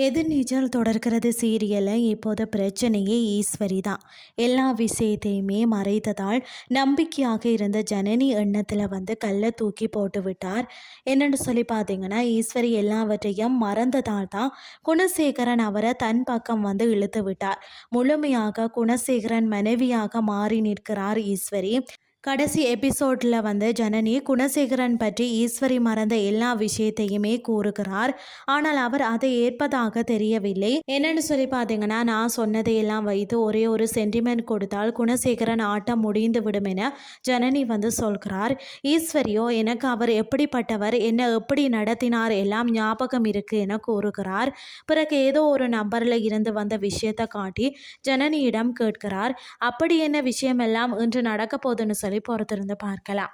எதிர்நீச்சல் தொடர்கிறது சீரியலில் இப்போது பிரச்சனையே ஈஸ்வரி தான். எல்லா விஷயத்தையுமே மறைத்ததால் நம்பிக்கையாக இருந்த ஜனனி எண்ணத்தில் கல்லை தூக்கி போட்டு விட்டார். என்னென்னு சொல்லி பார்த்தீங்கன்னா, ஈஸ்வரி எல்லாவற்றையும் மறந்ததால் தான் குணசேகரன் அவரை தன் பக்கம் இழுத்து விட்டார். முழுமையாக குணசேகரன் மனைவியாக மாறி நிற்கிறார் ஈஸ்வரி. கடைசி எபிசோட்ல ஜனனி குணசேகரன் பற்றி ஈஸ்வரி மறந்த எல்லா விஷயத்தையுமே கூறுகிறார். ஆனால் அவர் அதை ஏற்பதாக தெரியவில்லை. என்னன்னு சொல்லி பார்த்தீங்கன்னா, நான் சொன்னதையெல்லாம் வைத்து ஒரே ஒரு சென்டிமெண்ட் கொடுத்தால் குணசேகரன் ஆட்டம் முடிந்து விடும் என ஜனனி சொல்கிறார். ஈஸ்வரியோ எனக்கு அவர் எப்படிப்பட்டவர், என்ன எப்படி நடத்தினார் எல்லாம் ஞாபகம் இருக்கு என கூறுகிறார். பிறகு ஏதோ ஒரு நம்பர்ல இருந்து வந்த விஷயத்தை காட்டி ஜனனியிடம் கேட்கிறார். அப்படி என்ன விஷயம் எல்லாம் இன்று நடக்க போதுன்னு சொல்லி பொறுத்திருந்து பார்க்கலாம்.